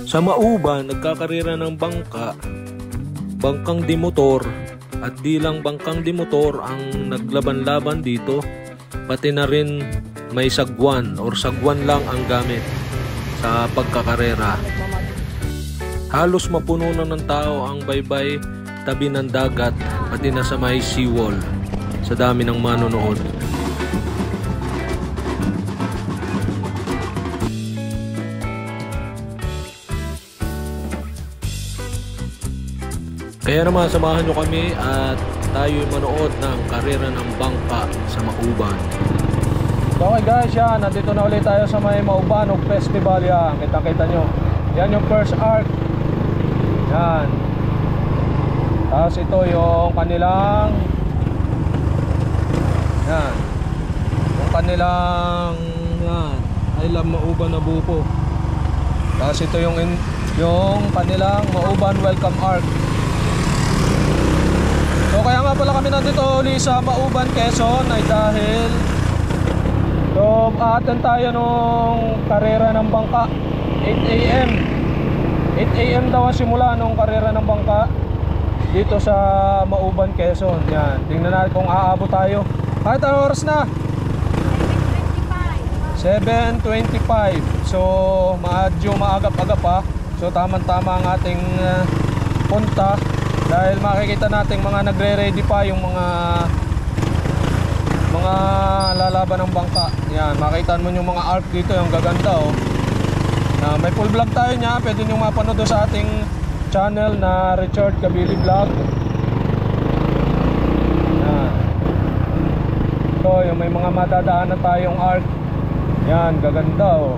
Sa Mauban, nagkakarera ng bangkang dimotor, at di lang bangkang dimotor ang naglaban-laban dito, pati na rin may sagwan or sagwan lang ang gamit sa pagkakarera. Halos mapuno na ng tao ang baybay tabi ng dagat, pati na sa may seawall sa dami ng manonood. Kaya naman samahan nyo kami at tayo'y manood ng karera ng bangka sa Mauban. Okay guys, yan, nandito na ulit tayo sa may Maubanog Festival. Yan, kita nyo, yan yung first arc. Yan. Tapos ito yung kanilang, yan, yung kanilang, yan, I love Mauban na buko. Tapos ito yung kanilang Mauban welcome arc. So kaya nga pala kami nandito uli sa Mauban, Quezon ay dahil aaten tayo nung karera ng bangka 8 AM 8 AM daw ang simula nung karera ng bangka dito sa Mauban, Quezon. Yan, tingnan natin kung aabot tayo. Kahit anong oras na? 7:25. So medyo maagap-agap pa. So tamang-tama ang ating punta. Dahil makikita natin mga nagre-ready pa yung mga lalaban ng bangka. Yan, makita mo yung mga arc dito, yung gaganda oh. May full vlog tayo niya, pwede nyo mapanood sa ating channel na Richard Kabili Vlog. Yan. So, yung may mga madadaan na tayong arc. Yan, gaganda oh.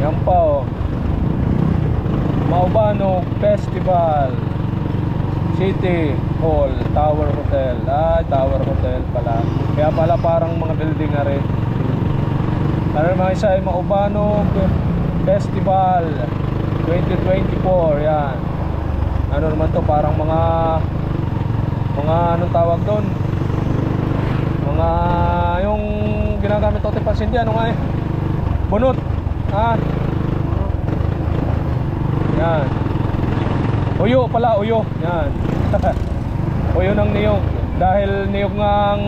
Yan pa oh. Maubanog Festival City Hall Tower Hotel. Tower Hotel pala. Kaya pala parang mga building na rin. Ano naman isa ay Maubanog Festival 2024. Yan. Ano naman to, parang mga anong tawag doon, mga yung ginagamit ito pansindi, ano nga eh, bunot. Yan. Uyo pala, uyo. Yan. Uyo ng niyog. Dahil niyog ngang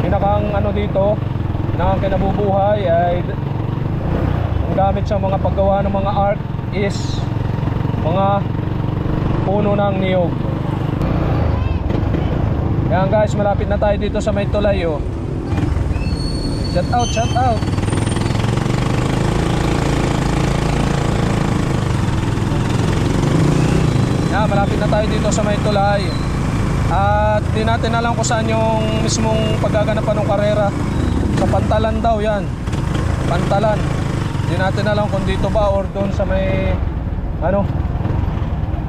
pinakang ano dito na kinabubuhay ay ang gamit sa mga paggawa ng mga art is mga puno ng niyog. Yan guys, malapit na tayo dito sa may tulay oh. Shout out, shout out. Yan, malapit na tayo dito sa may tulay. At di natin alam kung saan yung mismong paggaganapan ng karera. Sa Pantalan daw yan. Pantalan. Di natin alam kung dito ba or doon sa may ano,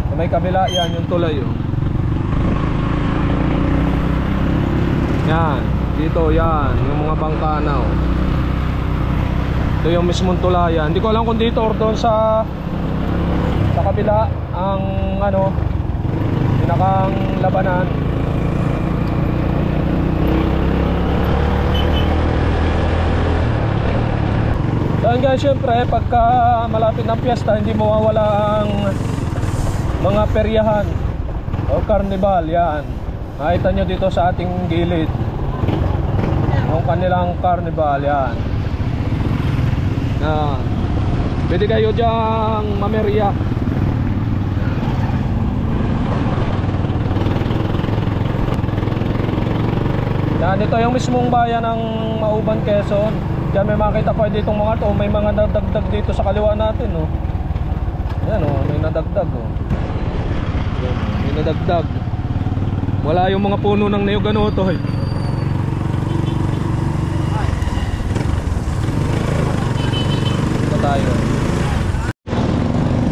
sa may kabila. Yan yung tulay oh. Yan, dito yan, yung mga bangkana oh. Ito yung mismong tulayan. Hindi ko alam kung dito or doon sa kabila ang ano, pinakang labanan. Dahil guys, syempre pagka malapit ng piyesta, hindi mawawala ang mga peryahan o karnival. Yan, nakita nyo dito sa ating gilid yung kanilang karnival. Yan, pwede kayo dyang mamerya. Yan, ito yung mismong bayan ng Mauban, Quezon. Diyan may makita pa ditong mga to. May mga nadagdag dito sa kaliwa natin oh. Yan oh, may nadagdag oh. May nadagdag. Wala yung mga puno ng niyog ano to eh. Ito tayo.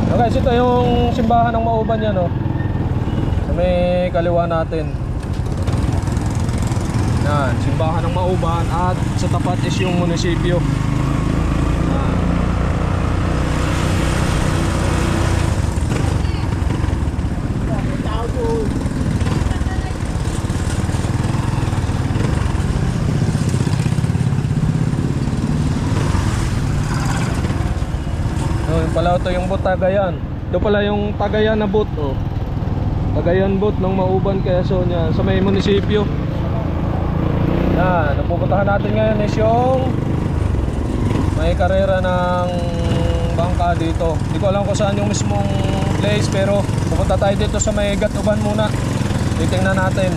So guys, ito yung simbahan ng Mauban yan oh. Sa may kaliwa natin. Yan, simbahan ng Mauban at sa tapat is yung munisipyo. yung pala ito yung boot Tagayan. Ito pala yung Tagayan na boot, oh. Tagayan boot ng Mauban, Quezon yan, sa may munisipyo. Yan, napupuntahan natin ngayon is yung may karera ng bangka dito. Hindi ko alam kung saan yung mismong place, pero pupunta tayo dito sa may Gatuban muna. Titingnan natin.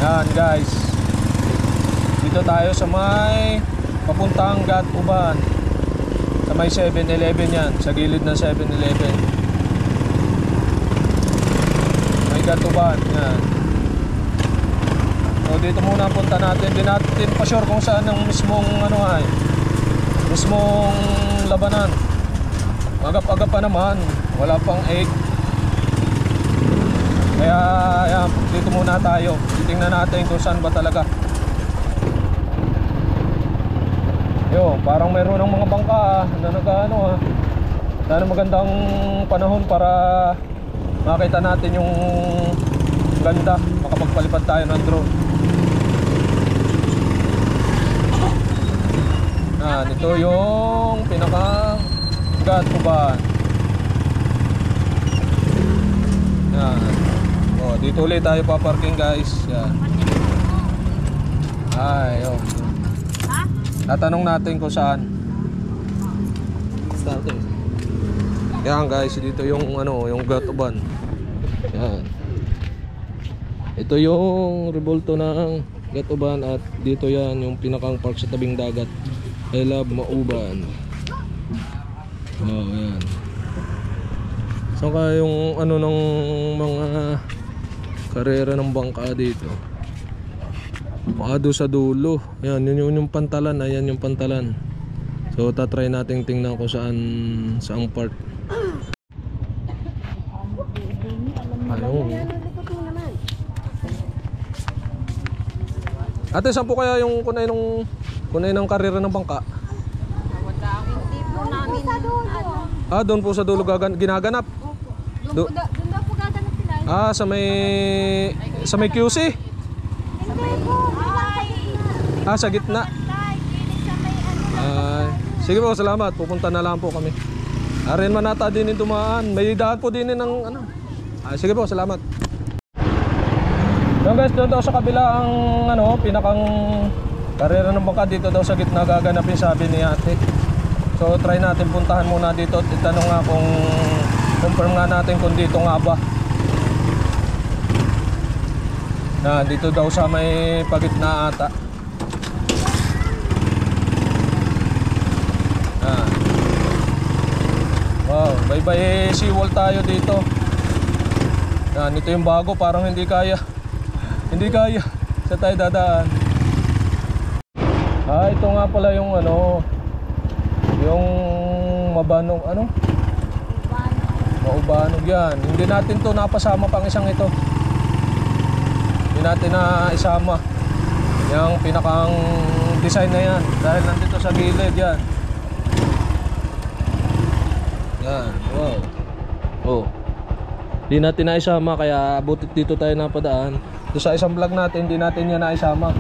Yan guys, dito tayo sa may papuntang Gatuban, sa may 7-Eleven yan, sa gilid ng 7-Eleven. May Gatuban yan. So dito muna punta natin. Di natin pa sure kung saan ang mismong ano ay mismong labanan. Agap-agap pa naman, wala pang 8. Kaya yan, dito muna tayo. Titingnan natin kung saan ba talaga. Yo, parang meron ng mga bangka na nag-ano ha. Sana magandang panahon para makita natin yung ganda. Makapagpalipad tayo ng drone. Ito yung pinaka Gatuban. Yan. Oh, dito ulit tayo paparking guys. Yan. Ay, oh. Tatanong natin kung saan. Yan guys, dito yung ano, yung Gatuban. Yan. Ito yung rebulto ng Gatuban at dito yan yung pinakang park sa tabing dagat. I love Mauban. Oh, yan. Saka yung ano ng mga karera ng bangka dito. Doon sa dulo. Yan, yun yung pantalan. Ayan yung pantalan. So tatry natin tingnan ko saang part. Ayun. Ate, saan po kaya yung kunay ng karera ng bangka? Hindi po namin ano. Doon po sa dulo ginaganap. Doon daw po gaganap sila. Sa may QC. Hindi po. Sa gitna. Sige po, salamat. Pupunta na lang po kami. Rin manata din yung dumaan. May daan po din ng ano. Sige po, salamat. So guys, doon daw sa kabila ang ano, pinakang karera ng bangka, dito daw sa gitna gaganapin, sabi ni ate. So try natin, puntahan muna dito at itanong nga kung confirm nga natin kung dito nga ba. Dito daw sa may pagitna ata. Wow, bye-bye seawall tayo dito. Ito yung bago, parang hindi kaya. Hindi kaya. Sa tayo dadaan. Ito nga pala yung ano, yung mabanog ano? Maubanog yan. Hindi natin to napasama pang isang ito. Hindi natin na isama yung pinakang design na yan. Dahil nandito sa gilid yan. Yan, wow. Oh. Hindi natin na isama kaya butit dito tayo napadaan. Doon sa isang vlog natin, hindi natin yan na isama.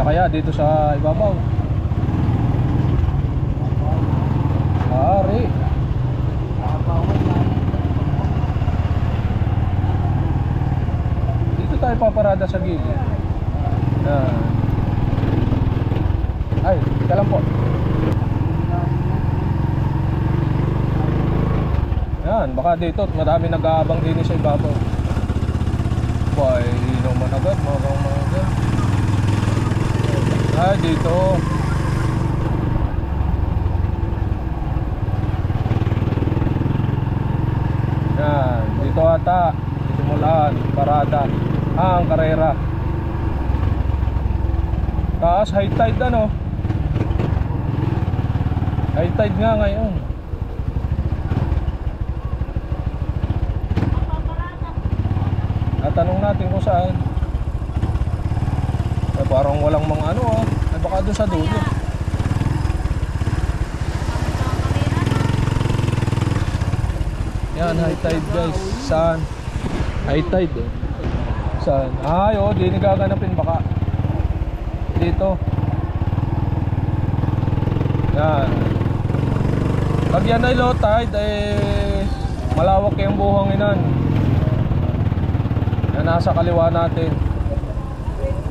Kaya dito sa ibabaw. Ari. Dito tayo paparada sa gilid. Ay, teka lang po. Yan, baka dito marami nag-aabang din sa ibabaw. Boy, hindi naman agad, mga dito. Yan, dito ata simulan, parada ang karera. Taas, high tide ano. High tide nga ngayon. Tanong natin kung saan. Parang walang mga ano baka doon sa dulo. Yan, high tide guys. Saan? High tide Saan? Di nagaganapin baka. dito. Yan. Pag yan ay low tide, malawak yung buhanginan. Yan, nasa kaliwa natin.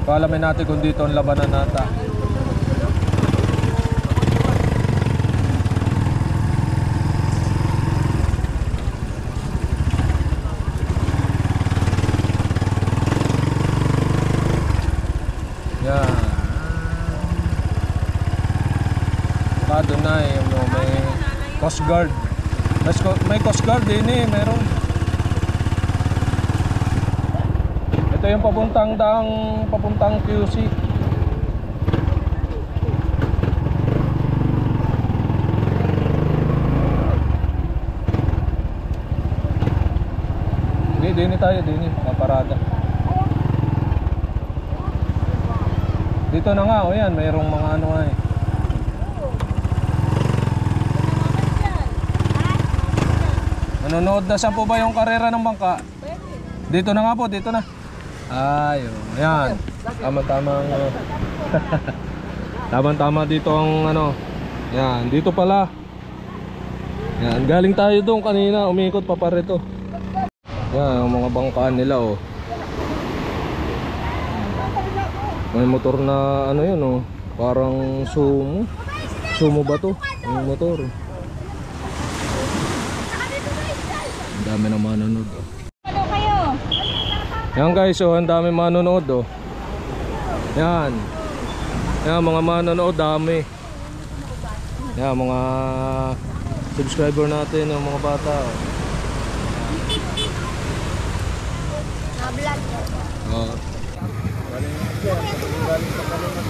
Paalamin natin kung dito ang labanan nata. Yan. Baka doon na may Coast Guard. May Coast Guard din meron. Ito yung papuntang QC. Dini tayo, paparada. Dito na nga, yan, mayroong mga ano ay. Nanonood na, saan po ba yung karera ng bangka? Dito na nga po, dito na. Ayun, yan. Tama-tama dito ang ano. Yan, dito pala. Yan, galing tayo doon kanina, umikot pa rito. Yan, ang mga bangkaan nila oh. May motor na ano yun oh. Parang sumo. Sumo ba to? Yung motor. Ang dami na manonood oh. Yan guys, oh, ang dami manonood oh. Yan. Yan, mga manonood dami. Yan, mga subscriber natin, oh, mga bata oh. Oh.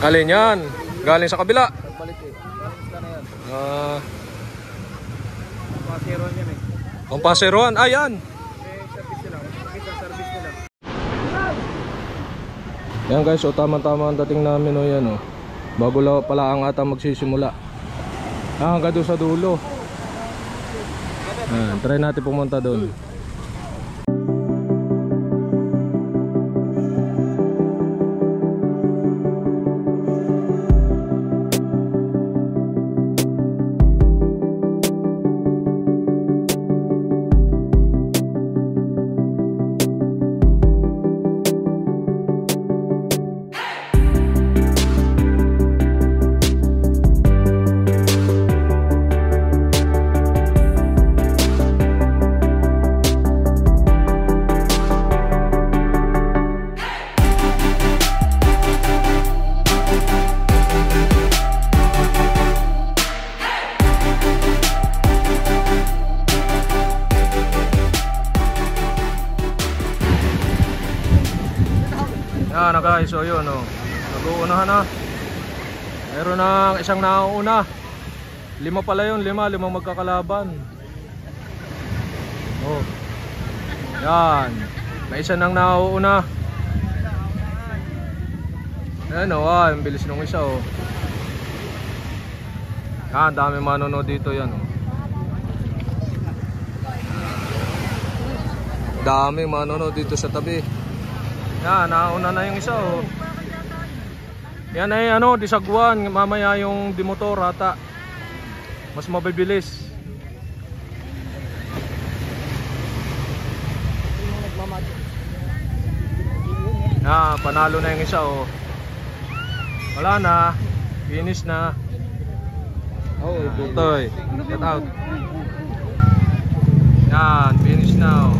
Alin yan? Galing sa kabila. Ang paseroan, ayan. Yan guys, so tama-tama ang dating namin oh, yan oh. Bago pala ang ata magsisimula. Hanggang doon sa dulo. Try natin pumunta doon. Yan na guys, so yun oh. Nag-uunahan na. Meron ng isang nauuna. 5 pala yun, 5 magkakalaban. Oh. Yan. May isa nang nauuna. Ayan oh, ang bilis nung isa oh. Yan, dami manonood dito yan oh. Dami manonood dito sa tabi. Yan, nauna na yung isa oh. Yan ay ano, disagwan. Mamaya yung dimotor ata. Mas mabibilis. Yan, panalo na yung isa oh. Wala na. Finish na. Oh, ito get out. Yan, finish na oh.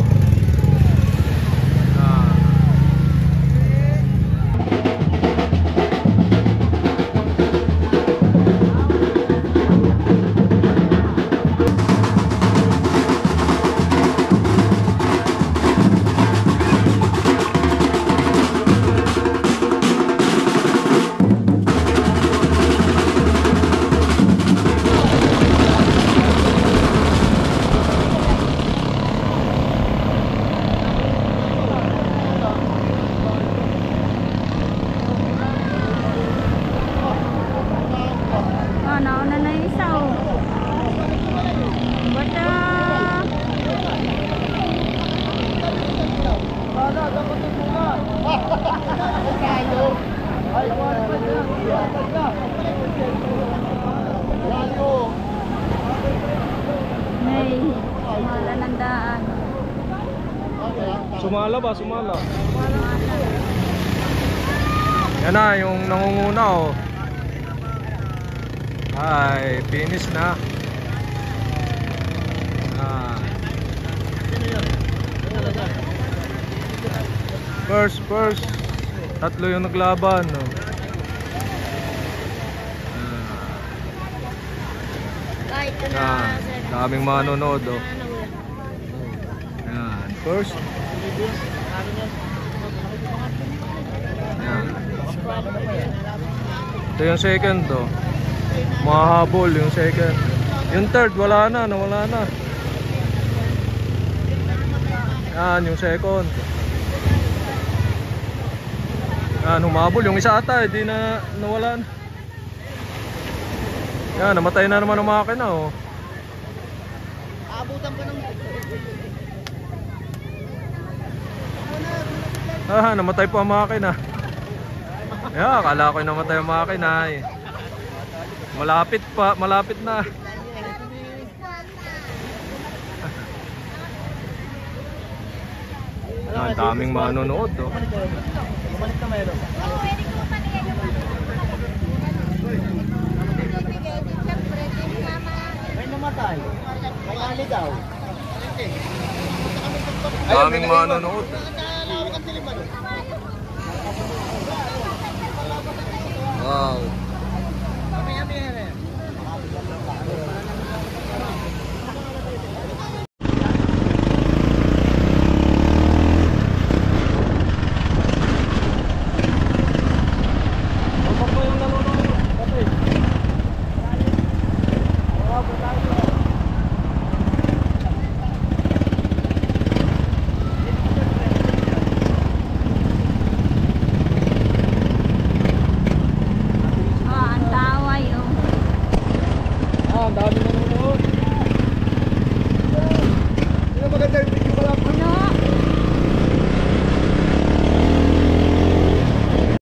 sumala ba? Sumala. Yan na, yung nangunguna oh. Ay, finish na. First. Tatlo yung naglaban no. Daming manonood oh. Yan, first. Yan. Ito yung second oh. Mahabol yung second. Yung third wala na, nawala na. Yan yung second. Yan, humabol yung isa ata, hindi na nawala na. Yan, namatay na naman ang makina oh. Abutan pa ng... Namatay pa ang makina. Yan, akala ko yung namatay ang makina eh. Malapit na. Ang daming manonood oh. Bumalik na mayroon. May namatay. May ali daw. Daming manonood. Nalawak ang diliman.